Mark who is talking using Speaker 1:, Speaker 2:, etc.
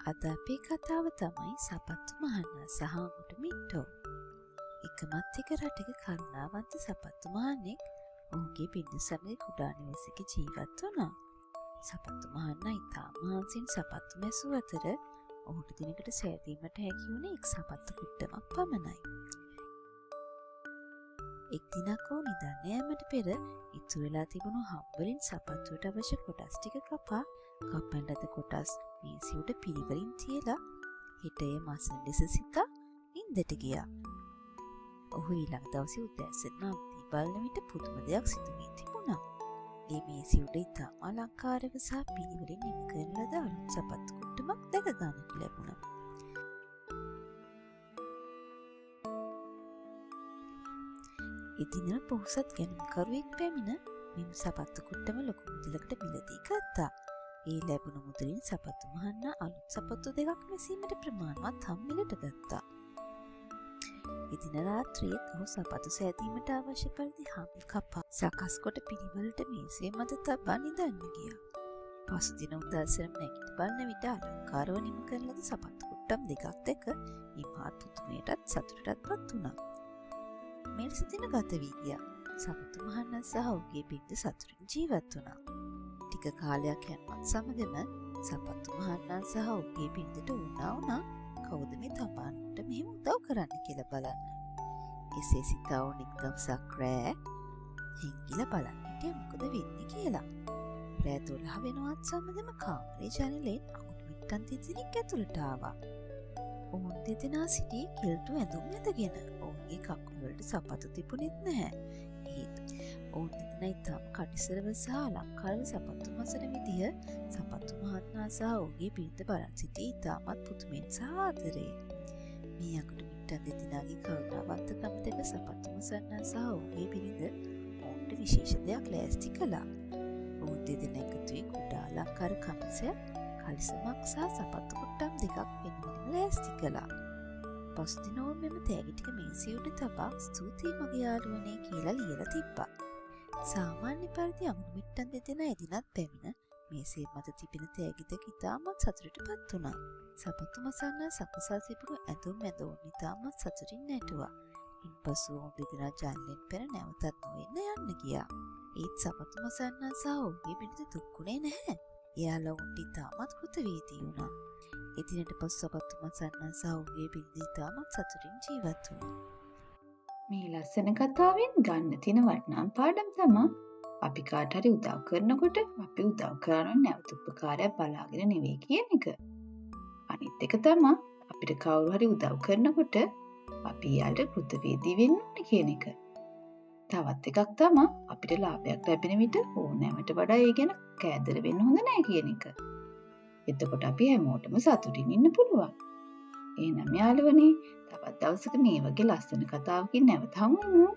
Speaker 1: අද අපේ කතාව තමයි සපත්තු මහන්නා සහ අඟුරු මිට්ටෝ. එකමත් එක රටක කරුණාවන්ත සපත්තු මහන්නෙක් ඔහුගේ බිරිඳ සමග කුඩා නිවසක ජීවත් වුණා. සපත්තු මහන්නා ඉතාම මහන්සියෙන් සපත්තු මැසූ අතර ඔහුට දිනකට සෑදීමට හැකි වුණේ එක් සපත්තු කුට්ටමක් පමණයි. එක් දිනක් ඔහු නිදන්න යාමට පෙර ඉතුරු වෙලා තිබුණු හම්බවලින් සපත්තුවට අවශ්‍ය කොටස් ටික කපා කපන ලද කොටස් මේසෙ උඩ පිරිවරින් තියලා හෙට එය මසන ලෙස සිතා නින්දට ගියා. ඔහු ඊළඟ දවසේ උදෑසන නවතී බලන විට පුදුම දෙයක් සිදු වී තිබුණා. ඒ මේසෙ උඩ ඉතාම අලංකාරව සහ පිරිවරින් නිම කරන ලද අලුත් සපත්තු කුට්ටමක් දැක ගන්නට ලැබුණා. එදින පොහොසත් ගැනුම්කරුවෙක් පැමිණ මෙම සපත්තු කුට්ටම ලොකු මුදලකට මිලදී ගත්තා. ඒ ලැබුණු මුදලින් සපත්තු මහන්නා අලුත් සපත්තු දෙකක් මැසීමට ප්‍රමාණවත් හම්බෙලට ගත්තා. එදින රාත්‍රියේත් ඔහු සපත්තු සෑදීමට අවශ්‍ය පරිදි හම් කපා සකස් කොට පිළිවෙලට මේසෙ මත තබා නිදන්න ගියා. පසුදින උදෑසන නැගිට බලන විට අලංකාරව නිම කරන ලද සපත්තු කුට්ටම් දෙකක් දැක ඉමහත් පුදුමයටත් සතුටටත් පත් වුණා. මෙලෙස දින ගත වී ගියා. සපත්තු මහන්නා සහ ඔහුගේ බිරිඳ සතුටින් ජීවත් වුණා. ටික කාලයක් යනවත් සමගම සපත්තු මහන්නා සහ ඔහුගේ බිරිඳට වුණා කවුද මේ තපන්නට මෙහෙම උදව් කරන්න කියලා බලන්න. එසේ සිතා වුණ එක් දවසක් රෑ හිංගිලා බලන්න හිටියා මොකද වෙන්නේ කියලා. රෑ 12 වෙනවත් සමගම කාමරේ ජනලෙන් අඟුරු මිට්ටන් දෙදෙනෙක් ඇතුළට ආවා. ඔවුන් දෙදෙනා සිටියේ කිල්ටු ඇඳුම් ඇඳගෙන. ඔවුන්ගේ කකුල් වලට සපත්තු තිබුණෙත් නැහැ. ඔවුන් දෙදෙනා ඉතාම කටිසරව සහ අලංකාරව සපත්තු මසන විදිය සපත්තු මහත්මයා සහ ඔහුගේ බිරිඳ බලන් සිටි ඉතාමත් පුදුමෙන් සහ ආදරයෙන්. මේ අඟුරු මිට්ටන් දෙදෙනාගේ කරුණාවන්තකම දැක සපත්තු මසන්නා සහ ඔහුගේ බිරිඳ ඔවුන්ට විශේෂ දෙයක් ලෑස්ති කළා. ඔවුන් දෙදෙනා එකතු වී කුඩා අලංකාර කමිසයක්, කලිසමක් සහ සපත්තු කුට්ටම් දෙකක් වෙනුවෙන්ම ලෑස්ති කළා. පසුදින ඔවුන් මෙම තෑගි ටික මේසෙ උඩ තබා ස්තුතියි මගේ යාළුවනේ කියලා ලියලා තිබ්බා. සාමාන්‍ය පරිදි අඟුරු මිට්ටන් දෙදෙනා එදිනත් පැමිණ මේසේ මත තිබෙන තෑගි දෙක ඉතාමත් සතුටටපත් වුණා. සපත්තු මසන්නා සකසා තිබුණු ඇඳුම් ඇඳ ඔවුන් ඉතාමත් සතුටින් නැටුවා. ඉන්පසු ඔවුන් දෙදෙනා ජනලෙන් පෙර නැවතත් නොවෙන්න යන්න ගියා. ඒත් සපත්තු මසන්නා සහ ඔහුගේ බිරිඳ දුක් වුණේ නැහැ. එයාලා ඔවුන්ට ඉතාමත් කෘතවේදී වුණා. එදිනට පසු සපත්තු මසන්නා සහ ඔහුගේ බිරිඳ ඉතාමත් සතුටින් ජීවත් වුණා.
Speaker 2: මේ ලස්සන කතාවෙන් ගන්න තියෙන වටිනාම පාඩම් තමයි අපි කාට හරි උදව් කරනකොට අපි උදව් කරන නැවත උපකාරයක් බලාගෙන නෙවෙයි කියන එක. අනිත් එක තමයි අපිට කවුරු හරි උදව් කරනකොට අපි යාළුවට කෘතවේදී වෙන්න ඕනේ කියන එක. තවත් එකක් තමයි අපිට ලාභයක් ලැබෙන විට ඕනෑමට වඩා ඒ ගැන කෑදර වෙන්න හොඳ නැහැ කියන එක. එතකොට අපි හැමෝටම සතුටින් ඉන්න පුළුවන්. එහෙනම් යාළුවනේ තවත් දවසක මේ වගේ ලස්සන කතාවකින් නැවත හමු වෙනවා.